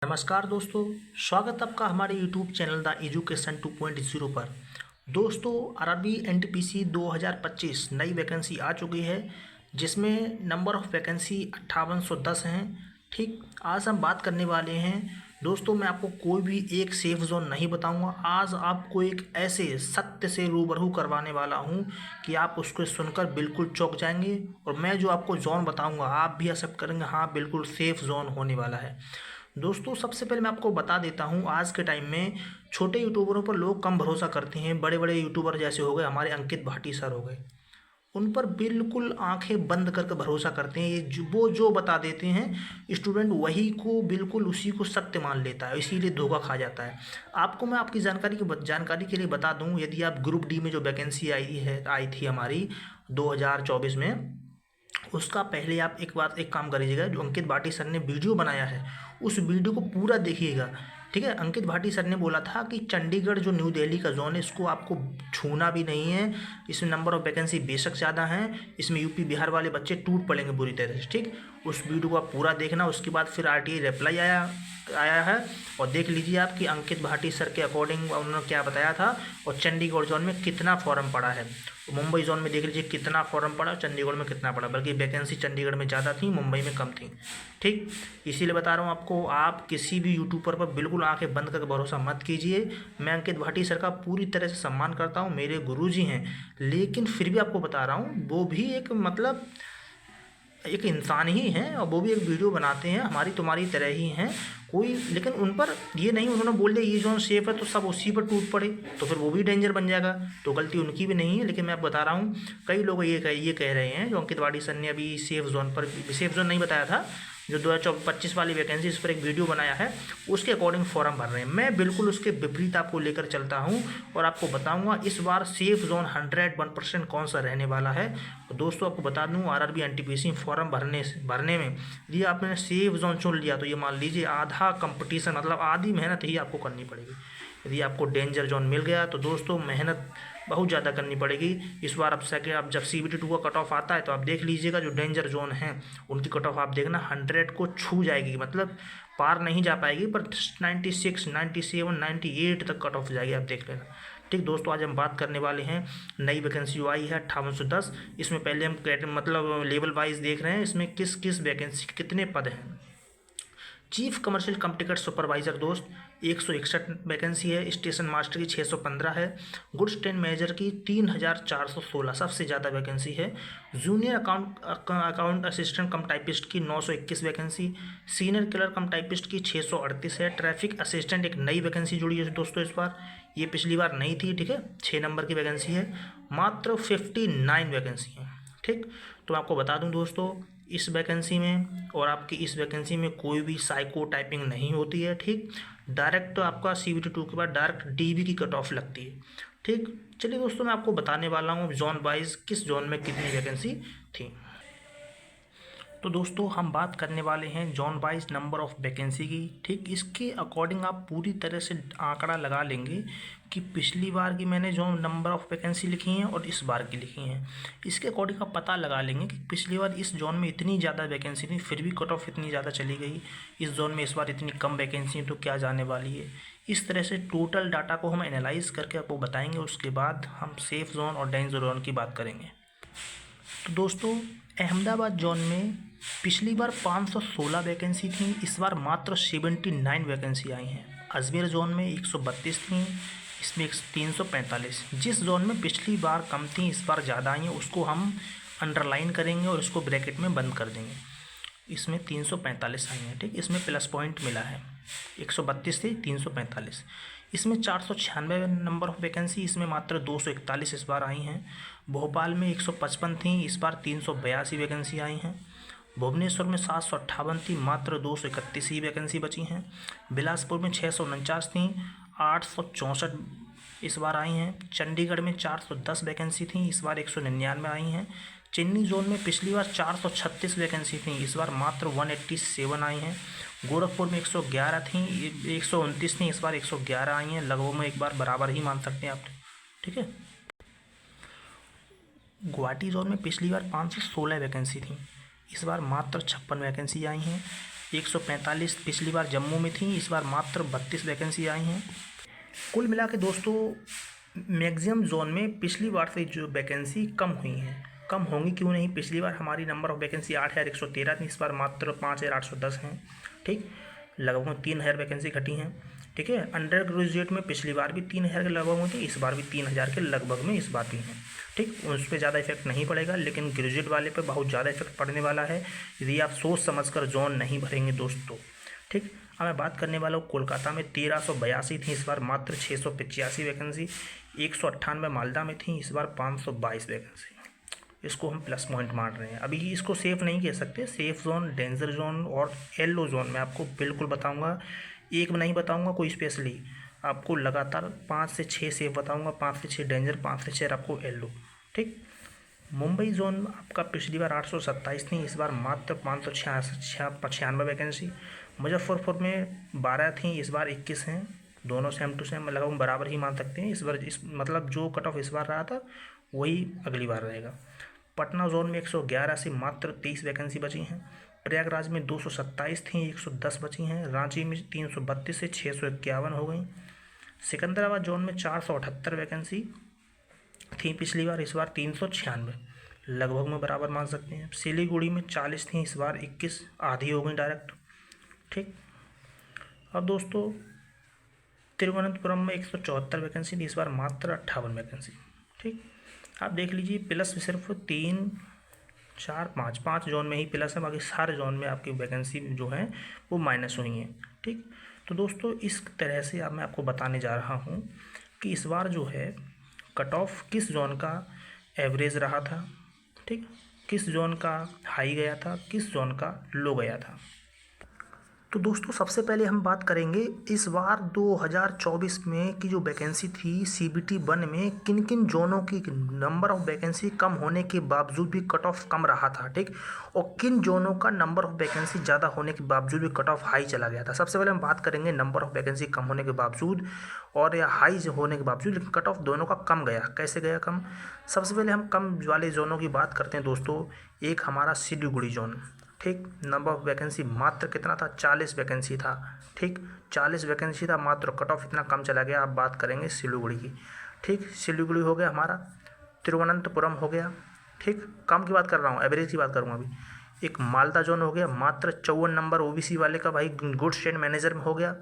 नमस्कार दोस्तों, स्वागत आपका हमारे YouTube चैनल द एजुकेशन 2.0 पर। दोस्तों, आरआरबी एनटीपीसी 2025 नई वैकेंसी आ चुकी है, जिसमें नंबर ऑफ़ वैकेंसी 5810 हैं। ठीक, आज हम बात करने वाले हैं दोस्तों। मैं आपको कोई भी एक सेफ जोन नहीं बताऊंगा। आज आपको एक ऐसे सत्य से रूबरू करवाने वाला हूं कि आप उसको सुनकर बिल्कुल चौंक जाएंगे। और मैं जो आपको जोन बताऊंगा आप भी एक्सेप्ट करेंगे, हाँ बिल्कुल सेफ जोन होने वाला है। दोस्तों, सबसे पहले मैं आपको बता देता हूँ, आज के टाइम में छोटे यूट्यूबरों पर लोग कम भरोसा करते हैं। बड़े बड़े यूट्यूबर जैसे हो गए हमारे अंकित भाटी सर हो गए, उन पर बिल्कुल आंखें बंद करके भरोसा करते हैं। वो जो बता देते हैं स्टूडेंट वही को बिल्कुल उसी को सत्य मान लेता है, इसीलिए धोखा खा जाता है। आपको मैं आपकी जानकारी के लिए बता दूं, यदि आप ग्रुप डी में जो वैकेंसी आई थी हमारी 2024 में, उसका पहले आप एक काम करिएगा। जो अंकित भाटी सर ने वीडियो बनाया है उस वीडियो को पूरा देखिएगा। ठीक है, अंकित भाटी सर ने बोला था कि चंडीगढ़ जो न्यू दिल्ली का जोन है इसको आपको छूना भी नहीं है। इसमें नंबर ऑफ वैकेंसी बेशक ज़्यादा हैं, इसमें यूपी बिहार वाले बच्चे टूट पड़ेंगे बुरी तरह से। ठीक, उस वीडियो को आप पूरा देखना। उसके बाद फिर आरटीआई रिप्लाई आया है और देख लीजिए आप कि अंकित भाटी सर के अकॉर्डिंग उन्होंने क्या बताया था और चंडीगढ़ जोन में कितना फॉर्म पड़ा है। मुंबई जोन में देख लीजिए कितना फॉर्म पड़ा, चंडीगढ़ में कितना पड़ा, बल्कि वैकेंसी चंडीगढ़ में ज़्यादा थी, मुंबई में कम थी। ठीक, इसीलिए बता रहा हूँ आपको, आप किसी भी यूट्यूबर पर बिल्कुल आंखें बंद करके भरोसा मत कीजिए। मैं अंकित भाटी सर का पूरी तरह से सम्मान करता हूँ, मेरे गुरुजी हैं, लेकिन फिर भी आपको बता रहा हूँ वो भी एक इंसान ही हैं और वो भी एक वीडियो बनाते हैं, हमारी तुम्हारी तरह ही हैं कोई। लेकिन उन पर ये नहीं उन्होंने बोल दिया ये जोन सेफ है तो सब उसी पर टूट पड़े, तो फिर वो भी डेंजर बन जाएगा। तो गलती उनकी भी नहीं है। लेकिन मैं आप बता रहा हूँ, कई लोग ये कह रहे हैं, जो अंकित भाटी सर ने अभी सेफ जोन नहीं बताया था, जो 2025 वाली वैकेंसी इस पर एक वीडियो बनाया है उसके अकॉर्डिंग फॉर्म भर रहे हैं। मैं बिल्कुल उसके विपरीत आपको लेकर चलता हूं और आपको बताऊंगा इस बार सेफ जोन 101% कौन सा रहने वाला है। तो दोस्तों, आपको बता दूं, आरआरबी एनटीपीसी फॉर्म भरने में यदि आपने सेफ जोन चुन लिया तो ये मान लीजिए आधा कंपटीशन, मतलब आधी मेहनत ही आपको करनी पड़ेगी। यदि आपको डेंजर जोन मिल गया तो दोस्तों मेहनत बहुत ज़्यादा करनी पड़ेगी इस बार। अब जब CBT 2 का कट ऑफ आता है तो आप देख लीजिएगा, जो डेंजर जोन है उनकी कट ऑफ आप देखना 100 को छू जाएगी, मतलब पार नहीं जा पाएगी, पर 96, 97, 98 तक कट ऑफ जाएगी, आप देख लेना। ठीक दोस्तों, आज हम बात करने वाले हैं नई वैकेंसी जो आई है 5810। इसमें पहले हम मतलब लेवल वाइज देख रहे हैं, इसमें किस किस वैकेंसी कितने पद हैं। चीफ कमर्शियल कम टिकट सुपरवाइजर दोस्त 161 वैकेंसी है, स्टेशन मास्टर की 615 है, गुड्स ट्रेन मैनेजर की 3416 सबसे ज़्यादा वैकेंसी है, जूनियर अकाउंट असिस्टेंट कम टाइपिस्ट की 921 वैकेंसी, सीनियर क्लर्क कम टाइपिस्ट की 638 है, ट्रैफिक असिस्टेंट एक नई वैकेंसी जुड़ी है दोस्तों इस बार, ये पिछली बार नहीं थी। ठीक है, 6 नंबर की वैकेंसी है, मात्र 59 वैकेंसी है। ठीक, तो आपको बता दूं दोस्तों, इस वैकेंसी में और आपकी इस वैकेंसी में कोई भी साइको टाइपिंग नहीं होती है। ठीक, डायरेक्ट तो आपका CBT 2 के बाद डायरेक्ट DB की कट ऑफ लगती है। ठीक, चलिए दोस्तों, मैं आपको बताने वाला हूँ जोन वाइज किस जोन में कितनी वैकेंसी थी। तो दोस्तों, हम बात करने वाले हैं zone wise number of vacancy की। ठीक, इसके अकॉर्डिंग आप पूरी तरह से आंकड़ा लगा लेंगे कि पिछली बार की मैंने जो नंबर ऑफ़ वैकेंसी लिखी हैं और इस बार की लिखी हैं, इसके अकॉर्डिंग आप पता लगा लेंगे कि पिछली बार इस जोन में इतनी ज़्यादा वैकेंसी थी, फिर भी कट ऑफ इतनी ज़्यादा चली गई। इस जोन में इस बार इतनी कम वैकेंसी तो क्या जाने वाली है। इस तरह से टोटल डाटा को हम एनालाइज करके आपको बताएंगे, उसके बाद हम सेफ जोन और डेंजर जोन की बात करेंगे। तो दोस्तों, अहमदाबाद जोन में पिछली बार 516 वैकेंसी थी, इस बार मात्र 79 वैकेंसी आई हैं। अजमेर जोन में 132 थी, इसमें 345। जिस जोन में पिछली बार कम थी इस बार ज़्यादा आई हैं उसको हम अंडरलाइन करेंगे और इसको ब्रैकेट में बंद कर देंगे। इसमें 345 आई हैं। ठीक, इसमें प्लस पॉइंट मिला है, 132 थी 345। इसमें 496 नंबर ऑफ वैकेंसी, इसमें मात्र 241 इस बार आई हैं। भोपाल में 155 थी, इस बार 382 वैकेंसी आई हैं। भुवनेश्वर में 758 थी, मात्र 231 ही वैकेंसी बची हैं। बिलासपुर में 649 थी, 864 इस बार आई हैं। चंडीगढ़ में 410 वैकेंसी थी, इस बार 199 आई हैं। चेन्नई जोन में पिछली बार 436 वैकेंसी थी, इस बार मात्र 187 आई हैं। गोरखपुर में 111 थी, 129 थी, इस बार 111 आई हैं। लगभग में एक बार बराबर ही मान सकते हैं आप। ठीक है, गुवाहाटी जोन में पिछली बार 516 वैकेंसी थी, इस बार मात्र 56 वैकेंसी आई हैं। 145 पिछली बार जम्मू में थी, इस बार मात्र 32 वैकेंसी आई हैं। कुल मिला के दोस्तों मैक्सिमम जोन में पिछली बार से जो वैकेंसी कम हुई हैं, कम होंगी क्यों नहीं, पिछली बार हमारी नंबर ऑफ वैकेंसी 8113 थी, इस बार मात्र 5810 हैं। ठीक, लगभग 3000 वैकेंसी घटी हैं। ठीक है, अंडर ग्रेजुएट में पिछली बार भी 3000 के लगभग हुई थी, इस बार भी 3000 के लगभग में इस बार भी हैं। ठीक, उस पर ज़्यादा इफेक्ट नहीं पड़ेगा, लेकिन ग्रेजुएट वाले पे बहुत ज़्यादा इफेक्ट पड़ने वाला है यदि आप सोच समझकर जोन नहीं भरेंगे दोस्तों। ठीक, अब मैं बात करने वाला हूँ कोलकाता में 1382 थी, इस बार मात्र 685 वैकेंसी। 198 मालदा में थी, इस बार 522 वैकेंसी। इसको हम प्लस पॉइंट मान रहे हैं। अभी इसको सेफ़ नहीं कह सकते, सेफ़ जोन, डेंजर जोन और येलो जोन मैं आपको बिल्कुल बताऊंगा। एक नहीं बताऊंगा कोई स्पेशली, आपको लगातार 5 से 6 सेफ़ बताऊंगा, 5 से 6 डेंजर, 5 से 6 आपको येलो। ठीक, मुंबई जोन आपका पिछली बार 827 थी, इस बार मात्र 596 वैकेंसी। मुजफ्फरपुर में 12 थी, इस बार 21 हैं। दोनों सेम टू सेम लगभग बराबर ही मान सकते हैं। इस बार मतलब जो कट ऑफ इस बार रहा था वही अगली बार रहेगा। पटना जोन में 111 से मात्र 23 वैकेंसी बची हैं। प्रयागराज में 227 थी, 110 बची हैं। रांची में 332 से 651 हो गई। सिकंदराबाद जोन में 478 वैकेंसी थी पिछली बार, इस बार 396, लगभग में बराबर मान सकते हैं। सिलीगुड़ी में 40 थी, इस बार 21, आधी हो गई डायरेक्ट। ठीक, अब दोस्तों तिरुवनंतपुरम में 174 वैकेंसी थी, इस बार मात्र 58 वैकेंसी। ठीक, आप देख लीजिए प्लस सिर्फ 3, 4, 5 जोन में ही प्लस है, बाकी सारे जोन में आपकी वैकेंसी जो है वो माइनस हुई हैं। ठीक, तो दोस्तों इस तरह से अब मैं आपको बताने जा रहा हूँ कि इस बार जो है कट ऑफ किस जोन का एवरेज रहा था। ठीक, किस जोन का हाई गया था, किस जोन का लो गया था। तो दोस्तों सबसे पहले हम बात करेंगे इस बार 2024 में की जो वैकेंसी थी CBT 1 में किन किन जोनों की नंबर ऑफ वैकेंसी कम होने के बावजूद भी कट ऑफ कम रहा था। ठीक, और किन जोनों का नंबर ऑफ वैकेंसी ज़्यादा होने के बावजूद भी कट ऑफ हाई चला गया था। सबसे पहले हम बात करेंगे नंबर ऑफ वैकेंसी कम होने के बावजूद और या हाई होने के बावजूद, लेकिन कट ऑफ दोनों का कम गया। कैसे गया कम, सबसे पहले हम कम वाले जोनों की बात करते हैं दोस्तों। एक हमारा सिलीगुड़ी जोन। ठीक, नंबर ऑफ वैकेंसी मात्र कितना था, 40 वैकेंसी था। ठीक, 40 वैकेंसी था मात्र, कट ऑफ इतना कम चला गया। अब बात करेंगे सिलीगुड़ी की। ठीक, सिलीगुड़ी हो गया हमारा, तिरुवनंतपुरम हो गया। ठीक, कम की बात कर रहा हूँ, एवरेज की बात करूँगा अभी। एक मालदा जोन हो गया, मात्र 54 नंबर OBC वाले का भाई गुड्स ट्रेन मैनेजर में हो गया।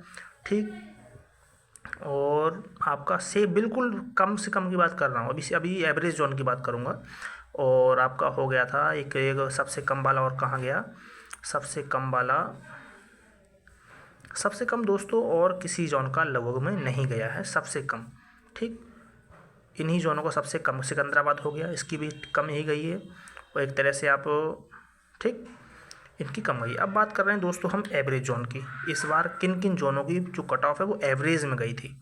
ठीक, और आपका से बिल्कुल कम से कम की बात कर रहा हूँ, अभी एवरेज जोन की बात करूँगा। और आपका हो गया था एक सबसे कम वाला, और कहाँ गया सबसे कम वाला, सबसे कम दोस्तों और किसी जोन का लगभग में नहीं गया है सबसे कम। ठीक, इन्हीं जोनों को सबसे कम सिकंदराबाद हो गया, इसकी भी कम ही गई है। और एक तरह से आप ठीक इनकी कम गई। अब बात कर रहे हैं दोस्तों हम एवरेज जोन की। इस बार किन किन जोनों की जो कट ऑफ है वो एवरेज में गई थी।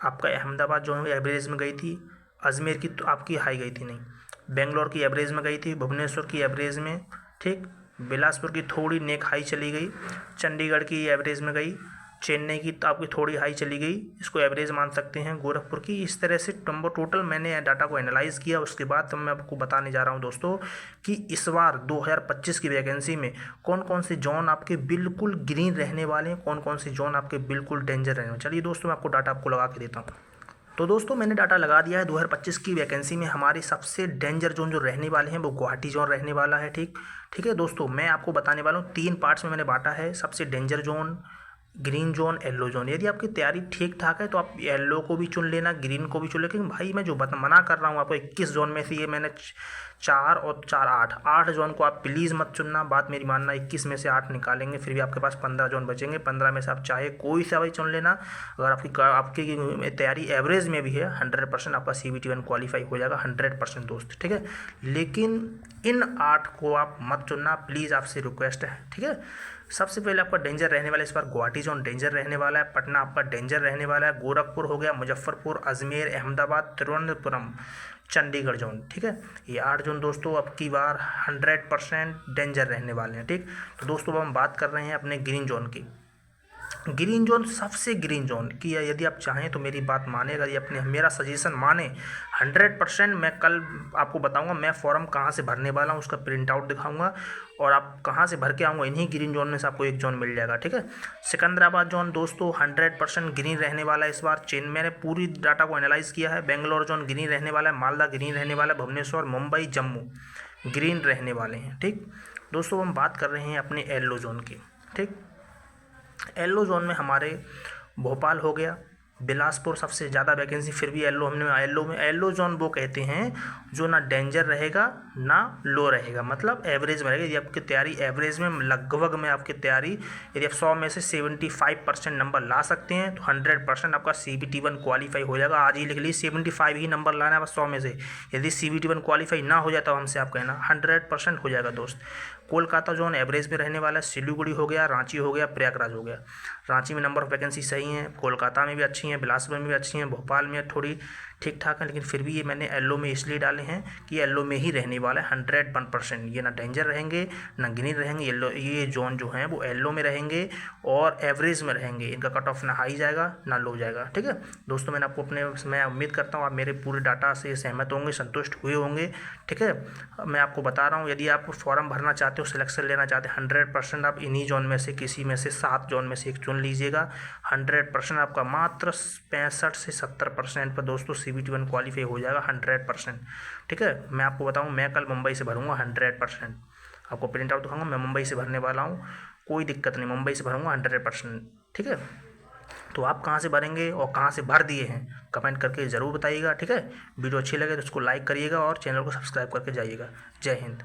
आपका अहमदाबाद जोन एवरेज में गई थी, अजमेर की तो आपकी हाई गई थी नहीं, बेंगलोर की एवरेज में गई थी, भुवनेश्वर की एवरेज में। ठीक, बिलासपुर की थोड़ी नेक हाई चली गई, चंडीगढ़ की एवरेज में गई, चेन्नई की तो आपकी थोड़ी हाई चली गई, इसको एवरेज मान सकते हैं, गोरखपुर की। इस तरह से टोटल मैंने डाटा को एनालाइज़ किया, उसके बाद तो मैं आपको बताने जा रहा हूं दोस्तों कि इस बार 2025 की वैकेंसी में कौन कौन से जोन आपके बिल्कुल ग्रीन रहने वाले हैं, कौन कौन से जोन आपके बिल्कुल डेंजर रहने वाले। चलिए दोस्तों मैं आपको डाटा आपको लगा के देता हूँ। तो दोस्तों मैंने डाटा लगा दिया है। 2025 की वैकेंसी में हमारी सबसे डेंजर जोन जो रहने वाले हैं वो गुवाहाटी जोन रहने वाला है। ठीक है दोस्तों, मैं आपको बताने वाला हूँ 3 पार्ट्स में मैंने बांटा है। सबसे danger zone, green zone, yellow zone. यदि आपकी तैयारी ठीक ठाक है तो आप येलो को भी चुन लेना, ग्रीन को भी चुन लेना। लेकिन भाई मैं जो मना कर रहा हूँ आपको 21 जोन में से ये मैंने 4 और 4 8 जोन को आप प्लीज़ मत चुनना, बात मेरी मानना। 21 में से 8 निकालेंगे, फिर भी आपके पास 15 जोन बचेंगे। 15 में से आप चाहे कोई सा भी चुन लेना। अगर आपकी तैयारी एवरेज में भी है 100% आपका CBT 1 क्वालिफाई हो जाएगा 100% दोस्त। ठीक है, लेकिन इन 8 को आप मत चुनना प्लीज़, आपसे रिक्वेस्ट है। ठीक है, सबसे पहले आपका डेंजर रहने वाला, इस बार गुवाहाटी जोन डेंजर रहने वाला है। पटना आपका डेंजर रहने वाला है। गोरखपुर हो गया, मुजफ्फरपुर, अजमेर, अहमदाबाद, तिरुवनंतपुरम, चंडीगढ़ जोन। ठीक है, ये 8 जोन दोस्तों अब की बार 100% डेंजर रहने वाले हैं। ठीक, तो दोस्तों अब हम बात कर रहे हैं अपने ग्रीन जोन की। ग्रीन जोन सबसे ग्रीन जोन की है, यदि आप चाहें तो मेरी बात माने, अगर ये अपने मेरा सजेशन माने 100%, मैं कल आपको बताऊंगा मैं फॉर्म कहाँ से भरने वाला हूँ, उसका प्रिंट आउट दिखाऊंगा और आप कहाँ से भर के आऊँगा। इन्हीं ग्रीन जोन में से आपको एक जोन मिल जाएगा, ठीक है। सिकंदराबाद जोन दोस्तों 100% ग्रीन रहने वाला है इस बार। चेन मैंने पूरी डाटा को एनालाइज किया है। बेंगलोर जोन ग्रीन रहने वाला है, मालदा ग्रीन रहने वाला है, भुवनेश्वर, मुंबई, जम्मू ग्रीन रहने वाले हैं, ठीक। दोस्तों हम बात कर रहे हैं अपने येलो जोन की, ठीक। येलो जोन में हमारे भोपाल हो गया, बिलासपुर सबसे ज़्यादा वैकेंसी, फिर भी येलो जोन वो कहते हैं जो ना डेंजर रहेगा ना लो रहेगा, मतलब एवरेज में रहेगा। यदि आपकी तैयारी एवरेज में, लगभग में आपकी तैयारी, यदि आप 100 में से 75% नंबर ला सकते हैं तो 100% आपका CBT1 क्वालिफाई हो जाएगा। आज ही लिख लीजिए 75 ही नंबर लाना है बस 100 में से। यदि CBT1 क्वालिफाई ना हो जाता हमसे आप कहना 100% हो जाएगा दोस्त। कोलकाता जोन एवरेज में रहने वाला है, सिलीगुड़ी हो गया, रांची हो गया, प्रयागराज हो गया। रांची में नंबर ऑफ वैकेंसी सही हैं, कोलकाता में भी अच्छी हैं, बिलासपुर में भी अच्छी हैं, भोपाल में थोड़ी ठीक ठाक है, लेकिन फिर भी ये मैंने येलो में इसलिए डाले हैं कि येलो में ही रहने वाला है 101%। ये ना डेंजर रहेंगे ना ग्रीन रहेंगे, ये जोन जो हैं वो येलो में रहेंगे और एवरेज में रहेंगे। इनका कट ऑफ ना हाई जाएगा ना लो जाएगा, ठीक है दोस्तों। मैं उम्मीद करता हूँ आप मेरे पूरे डाटा से सहमत होंगे, संतुष्ट हुए होंगे, ठीक है। मैं आपको बता रहा हूँ, यदि आप फॉर्म भरना चाहते हो, सिलेक्शन लेना चाहते हैं, 100% आप इन्हीं जोन में से किसी में से 7 जोन में से एक चुन लीजिएगा। 100% आपका मात्र 65 से 70% पर दोस्तों CBT1 क्वालिफाई हो जाएगा 100%, ठीक है। मैं आपको बताऊँ, मैं कल मुंबई से भरूँगा 100%। आपको प्रिंट आउट दिखाऊँगा, मैं मुंबई से भरने वाला हूँ, कोई दिक्कत नहीं, मुंबई से भरूँगा 100%, ठीक है। तो आप कहाँ से भरेंगे और कहाँ से भर दिए हैं कमेंट करके ज़रूर बताइएगा, ठीक है। वीडियो अच्छी लगे तो उसको लाइक करिएगा और चैनल को सब्सक्राइब करके जाइएगा। जय हिंद।